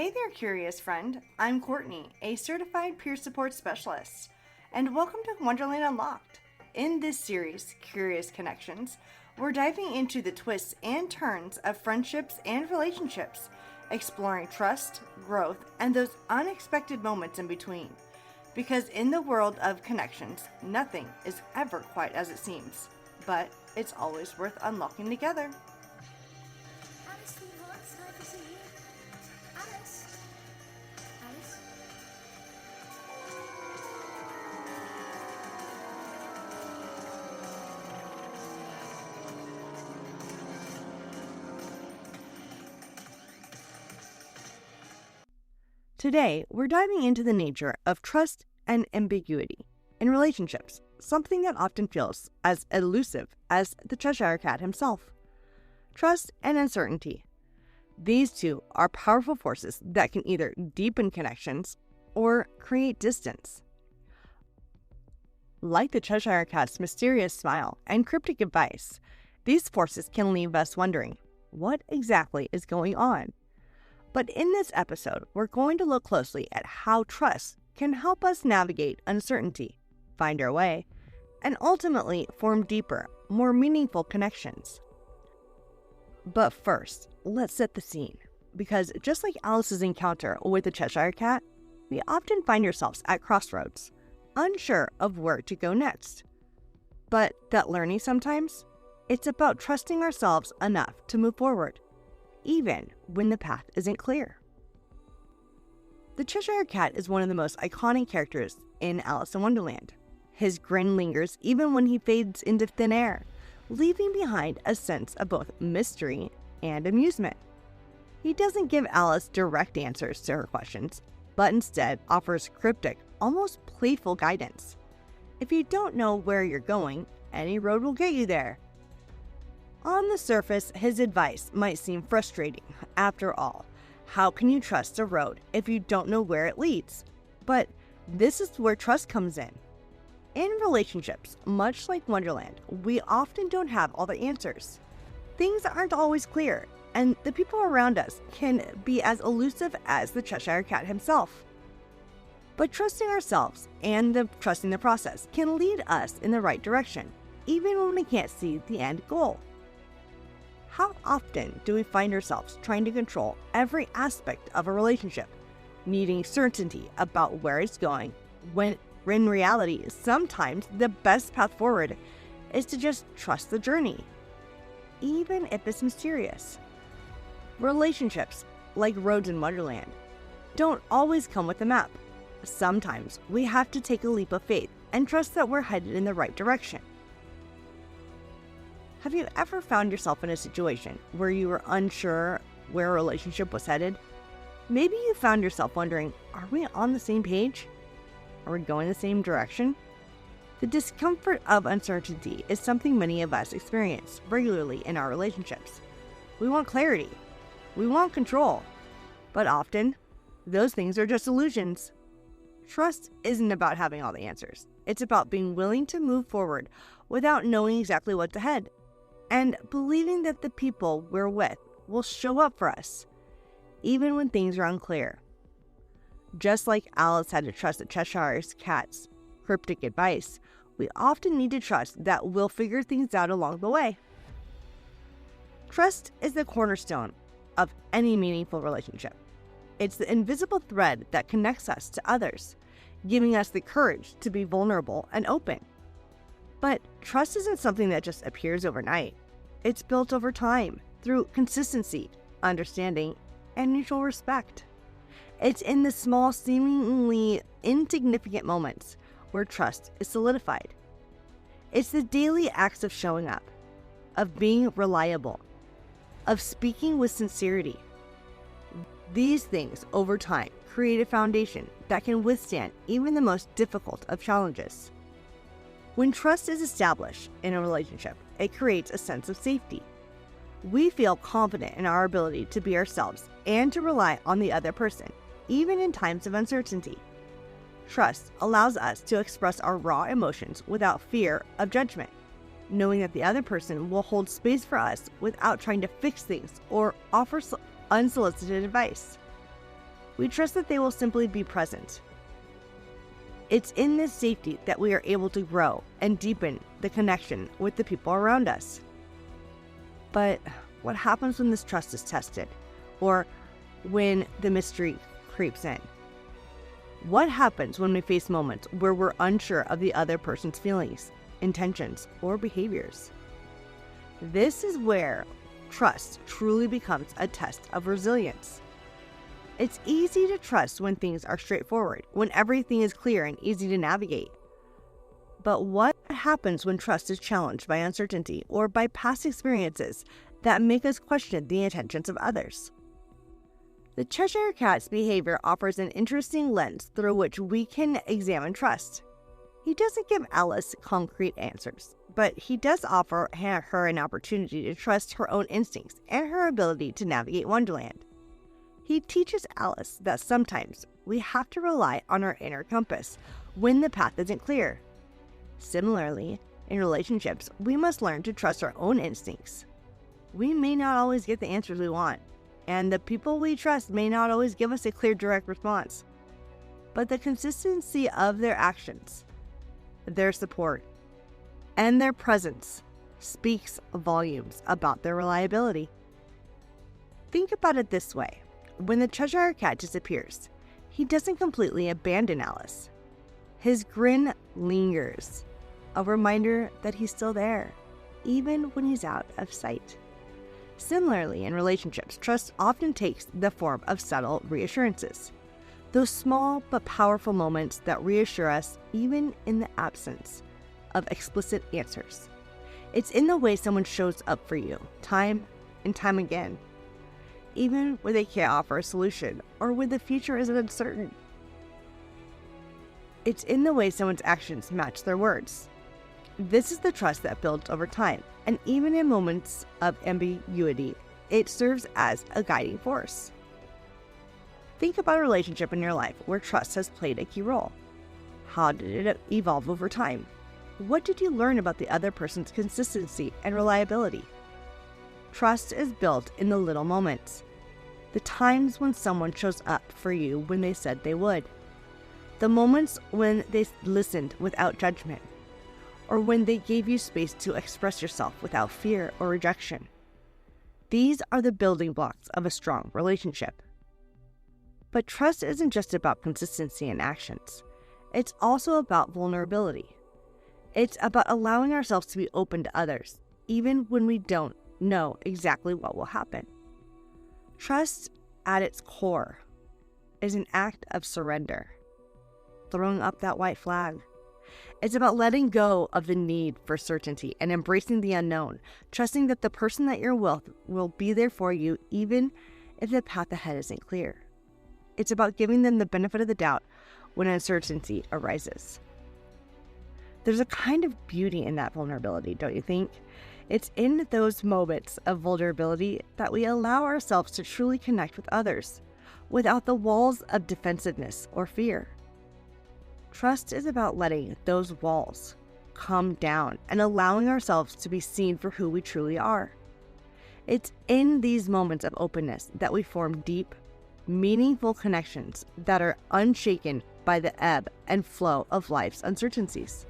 Hey there, curious friend. I'm Courtney, a certified peer support specialist, and welcome to Wonderland Unlocked. In this series, Curious Connections, we're diving into the twists and turns of friendships and relationships, exploring trust, growth, and those unexpected moments in between. Because in the world of connections, nothing is ever quite as it seems, but it's always worth unlocking together. Today, we're diving into the nature of trust and ambiguity in relationships, something that often feels as elusive as the Cheshire Cat himself. Trust and uncertainty. These two are powerful forces that can either deepen connections or create distance. Like the Cheshire Cat's mysterious smile and cryptic advice, these forces can leave us wondering, what exactly is going on? But in this episode, we're going to look closely at how trust can help us navigate uncertainty, find our way, and ultimately form deeper, more meaningful connections. But first, let's set the scene, because just like Alice's encounter with the Cheshire Cat, we often find ourselves at crossroads, unsure of where to go next. But that learning sometimes, it's about trusting ourselves enough to move forward, even when the path isn't clear. The Cheshire Cat is one of the most iconic characters in Alice in Wonderland. His grin lingers even when he fades into thin air, leaving behind a sense of both mystery and amusement. He doesn't give Alice direct answers to her questions, but instead offers cryptic, almost playful guidance. If you don't know where you're going, any road will get you there. On the surface, his advice might seem frustrating. After all, how can you trust a road if you don't know where it leads? But this is where trust comes in. In relationships, much like Wonderland, we often don't have all the answers. Things aren't always clear, and the people around us can be as elusive as the Cheshire Cat himself. But trusting ourselves and trusting the process can lead us in the right direction, even when we can't see the end goal. How often do we find ourselves trying to control every aspect of a relationship, needing certainty about where it's going, when in reality, sometimes the best path forward is to just trust the journey, even if it's mysterious. Relationships, like roads in Wonderland, don't always come with a map. Sometimes we have to take a leap of faith and trust that we're headed in the right direction. Have you ever found yourself in a situation where you were unsure where a relationship was headed? Maybe you found yourself wondering, are we on the same page? Are we going the same direction? The discomfort of uncertainty is something many of us experience regularly in our relationships. We want clarity. We want control. But often, those things are just illusions. Trust isn't about having all the answers. It's about being willing to move forward without knowing exactly what's ahead, and believing that the people we're with will show up for us, even when things are unclear. Just like Alice had to trust the Cheshire Cat's cryptic advice, we often need to trust that we'll figure things out along the way. Trust is the cornerstone of any meaningful relationship. It's the invisible thread that connects us to others, giving us the courage to be vulnerable and open. But trust isn't something that just appears overnight. It's built over time through consistency, understanding, and mutual respect. It's in the small, seemingly insignificant moments where trust is solidified. It's the daily acts of showing up, of being reliable, of speaking with sincerity. These things, over time, create a foundation that can withstand even the most difficult of challenges. When trust is established in a relationship, it creates a sense of safety. We feel confident in our ability to be ourselves and to rely on the other person, even in times of uncertainty. Trust allows us to express our raw emotions without fear of judgment, knowing that the other person will hold space for us without trying to fix things or offer unsolicited advice. We trust that they will simply be present. It's in this safety that we are able to grow and deepen the connection with the people around us. But what happens when this trust is tested, or when the mystery creeps in? What happens when we face moments where we're unsure of the other person's feelings, intentions, or behaviors? This is where trust truly becomes a test of resilience. It's easy to trust when things are straightforward, when everything is clear and easy to navigate. But what happens when trust is challenged by uncertainty or by past experiences that make us question the intentions of others? The Cheshire Cat's behavior offers an interesting lens through which we can examine trust. He doesn't give Alice concrete answers, but he does offer her an opportunity to trust her own instincts and her ability to navigate Wonderland. He teaches Alice that sometimes we have to rely on our inner compass when the path isn't clear. Similarly, in relationships, we must learn to trust our own instincts. We may not always get the answers we want, and the people we trust may not always give us a clear, direct response. But the consistency of their actions, their support, and their presence speaks volumes about their reliability. Think about it this way. When the Cheshire Cat disappears, he doesn't completely abandon Alice. His grin lingers, a reminder that he's still there, even when he's out of sight. Similarly, in relationships, trust often takes the form of subtle reassurances. Those small but powerful moments that reassure us even in the absence of explicit answers. It's in the way someone shows up for you, time and time again, even when they can't offer a solution or when the future is uncertain. It's in the way someone's actions match their words. This is the trust that builds over time, and even in moments of ambiguity, it serves as a guiding force. Think about a relationship in your life where trust has played a key role. How did it evolve over time? What did you learn about the other person's consistency and reliability? Trust is built in the little moments. The times when someone shows up for you when they said they would. The moments when they listened without judgment, or when they gave you space to express yourself without fear or rejection. These are the building blocks of a strong relationship. But trust isn't just about consistency in actions. It's also about vulnerability. It's about allowing ourselves to be open to others, even when we don't know exactly what will happen. Trust, at its core, is an act of surrender, throwing up that white flag. It's about letting go of the need for certainty and embracing the unknown, trusting that the person that you're with will be there for you even if the path ahead isn't clear. It's about giving them the benefit of the doubt when uncertainty arises. There's a kind of beauty in that vulnerability, don't you think? It's in those moments of vulnerability that we allow ourselves to truly connect with others without the walls of defensiveness or fear. Trust is about letting those walls come down and allowing ourselves to be seen for who we truly are. It's in these moments of openness that we form deep, meaningful connections that are unshaken by the ebb and flow of life's uncertainties.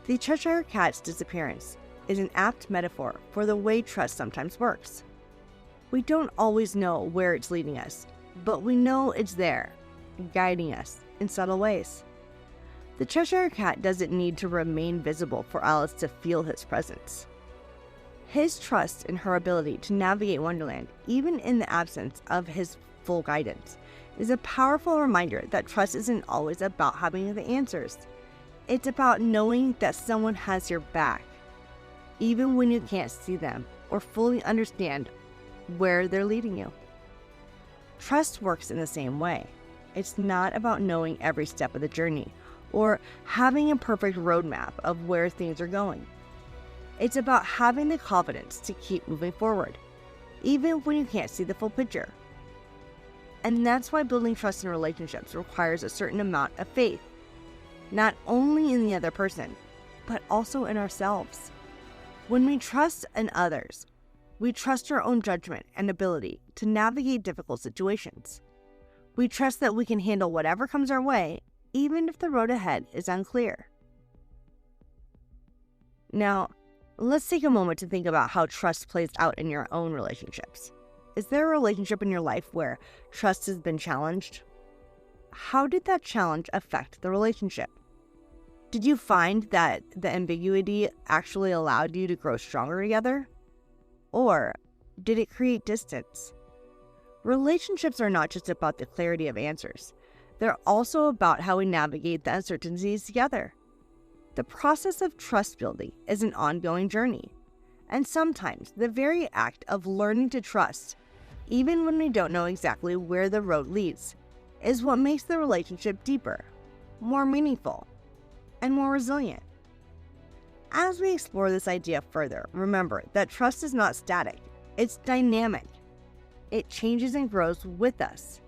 The Cheshire Cat's disappearance is an apt metaphor for the way trust sometimes works. We don't always know where it's leading us, but we know it's there, guiding us in subtle ways. The Cheshire Cat doesn't need to remain visible for Alice to feel his presence. His trust in her ability to navigate Wonderland, even in the absence of his full guidance, is a powerful reminder that trust isn't always about having the answers. It's about knowing that someone has your back, even when you can't see them or fully understand where they're leading you. Trust works in the same way. It's not about knowing every step of the journey or having a perfect roadmap of where things are going. It's about having the confidence to keep moving forward, even when you can't see the full picture. And that's why building trust in relationships requires a certain amount of faith, not only in the other person, but also in ourselves. When we trust in others, we trust our own judgment and ability to navigate difficult situations. We trust that we can handle whatever comes our way, even if the road ahead is unclear. Now, let's take a moment to think about how trust plays out in your own relationships. Is there a relationship in your life where trust has been challenged? How did that challenge affect the relationship? Did you find that the ambiguity actually allowed you to grow stronger together? Or did it create distance? Relationships are not just about the clarity of answers. They're also about how we navigate the uncertainties together. The process of trust building is an ongoing journey. And sometimes the very act of learning to trust, even when we don't know exactly where the road leads, is what makes the relationship deeper, more meaningful, and more resilient. As we explore this idea further, remember that trust is not static, it's dynamic. It changes and grows with us.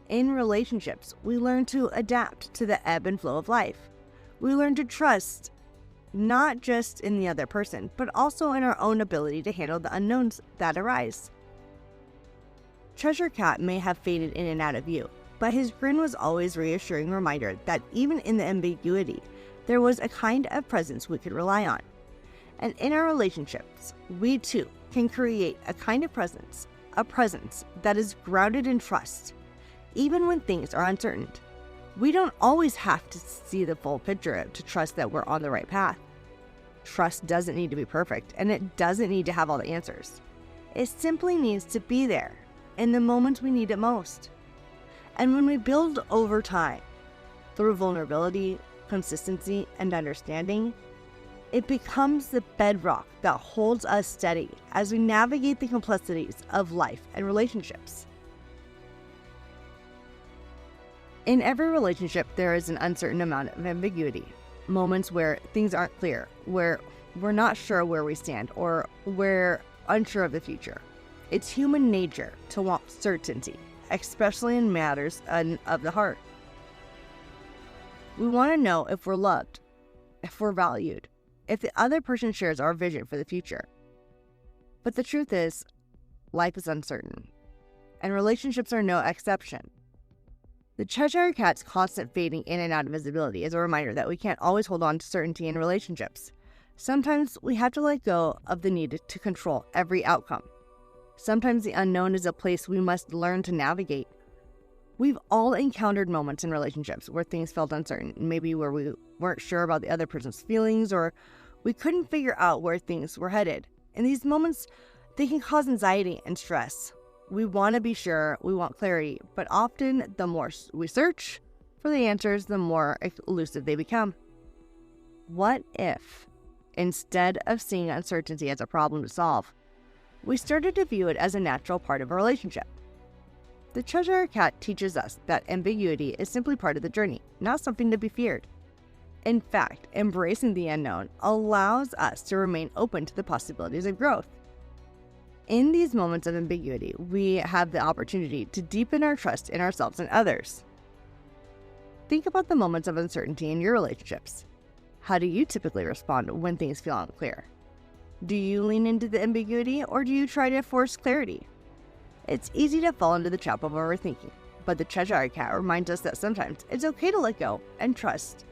In relationships, we learn to adapt to the ebb and flow of life. We learn to trust not just in the other person, but also in our own ability to handle the unknowns that arise. Cheshire Cat may have faded in and out of view, but his grin was always a reassuring reminder that even in the ambiguity, there was a kind of presence we could rely on. And in our relationships, we too can create a kind of presence, a presence that is grounded in trust, even when things are uncertain. We don't always have to see the full picture to trust that we're on the right path. Trust doesn't need to be perfect, and it doesn't need to have all the answers. It simply needs to be there in the moments we need it most. And when we build over time, through vulnerability, consistency, and understanding, it becomes the bedrock that holds us steady as we navigate the complexities of life and relationships. In every relationship, there is an uncertain amount of ambiguity, moments where things aren't clear, where we're not sure where we stand, or we're unsure of the future. It's human nature to want certainty, especially in matters of the heart. We want to know if we're loved, if we're valued, if the other person shares our vision for the future. But the truth is, life is uncertain, and relationships are no exception. The Cheshire Cat's constant fading in and out of visibility is a reminder that we can't always hold on to certainty in relationships. Sometimes we have to let go of the need to control every outcome. Sometimes the unknown is a place we must learn to navigate. We've all encountered moments in relationships where things felt uncertain, maybe where we weren't sure about the other person's feelings, or we couldn't figure out where things were headed. In these moments, they can cause anxiety and stress. We want to be sure, we want clarity, but often the more we search for the answers, the more elusive they become. What if, instead of seeing uncertainty as a problem to solve, we started to view it as a natural part of a relationship? The Cheshire Cat teaches us that ambiguity is simply part of the journey, not something to be feared. In fact, embracing the unknown allows us to remain open to the possibilities of growth. In these moments of ambiguity, we have the opportunity to deepen our trust in ourselves and others. Think about the moments of uncertainty in your relationships. How do you typically respond when things feel unclear? Do you lean into the ambiguity, or do you try to force clarity? It's easy to fall into the trap of overthinking, but the Cheshire Cat reminds us that sometimes it's okay to let go and trust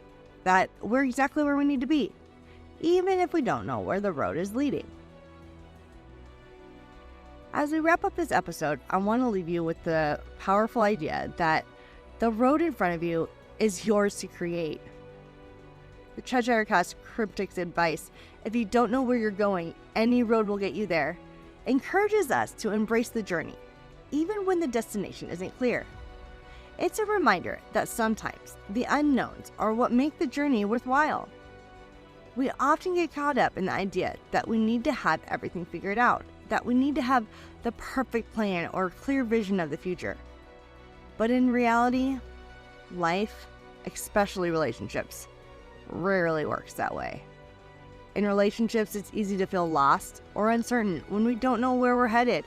that we're exactly where we need to be, even if we don't know where the road is leading. As we wrap up this episode, I want to leave you with the powerful idea that the road in front of you is yours to create. The Cheshire Cat's cryptic advice, if you don't know where you're going, any road will get you there, encourages us to embrace the journey, even when the destination isn't clear. It's a reminder that sometimes the unknowns are what make the journey worthwhile. We often get caught up in the idea that we need to have everything figured out, that we need to have the perfect plan or clear vision of the future. But in reality, life, especially relationships, rarely works that way. In relationships, it's easy to feel lost or uncertain when we don't know where we're headed.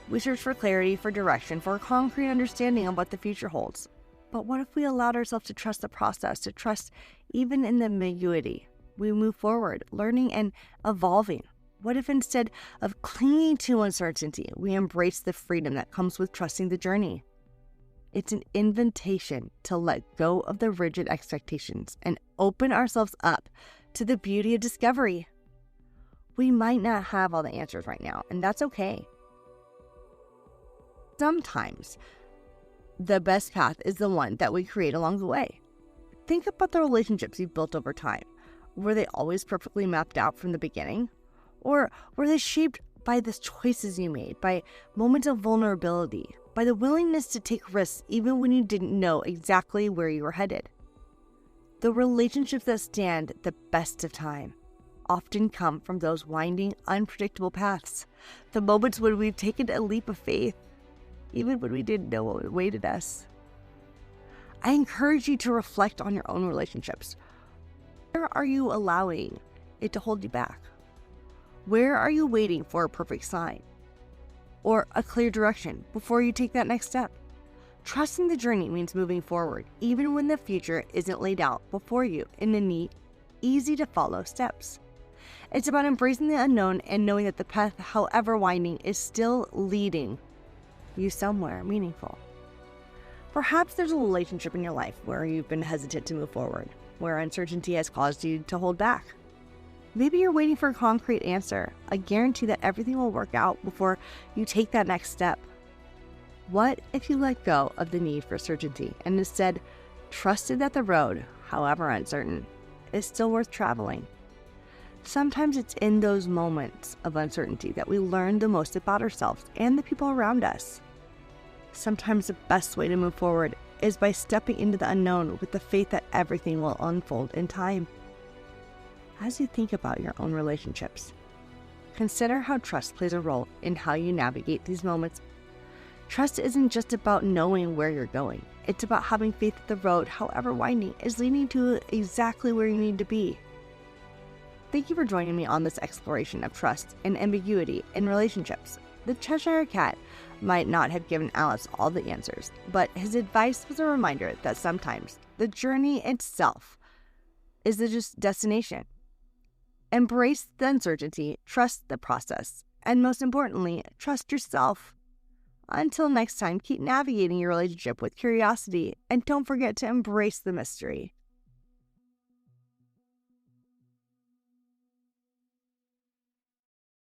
We search for clarity, for direction, for a concrete understanding of what the future holds. But what if we allowed ourselves to trust the process, to trust even in the ambiguity? We move forward, learning and evolving. What if instead of clinging to uncertainty, we embrace the freedom that comes with trusting the journey? It's an invitation to let go of the rigid expectations and open ourselves up to the beauty of discovery. We might not have all the answers right now, and that's okay. Sometimes the best path is the one that we create along the way. Think about the relationships you've built over time. Were they always perfectly mapped out from the beginning? Or were they shaped by the choices you made, by moments of vulnerability, by the willingness to take risks even when you didn't know exactly where you were headed? The relationships that stand the best of time often come from those winding, unpredictable paths, the moments when we've taken a leap of faith, even when we didn't know what awaited us. I encourage you to reflect on your own relationships. Where are you allowing it to hold you back? Where are you waiting for a perfect sign or a clear direction before you take that next step? Trusting the journey means moving forward, even when the future isn't laid out before you in the neat, easy-to-follow steps. It's about embracing the unknown and knowing that the path, however winding, is still leading you somewhere meaningful. Perhaps there's a relationship in your life where you've been hesitant to move forward, where uncertainty has caused you to hold back. Maybe you're waiting for a concrete answer, a guarantee that everything will work out before you take that next step. What if you let go of the need for certainty and instead trusted that the road, however uncertain, is still worth traveling? Sometimes it's in those moments of uncertainty that we learn the most about ourselves and the people around us. Sometimes the best way to move forward is by stepping into the unknown with the faith that everything will unfold in time. As you think about your own relationships, consider how trust plays a role in how you navigate these moments. Trust isn't just about knowing where you're going. It's about having faith that the road, however winding, is leading to exactly where you need to be. Thank you for joining me on this exploration of trust and ambiguity in relationships. The Cheshire Cat might not have given Alice all the answers, but his advice was a reminder that sometimes the journey itself is the destination. Embrace the uncertainty, trust the process, and most importantly, trust yourself. Until next time, keep navigating your relationship with curiosity, and don't forget to embrace the mystery.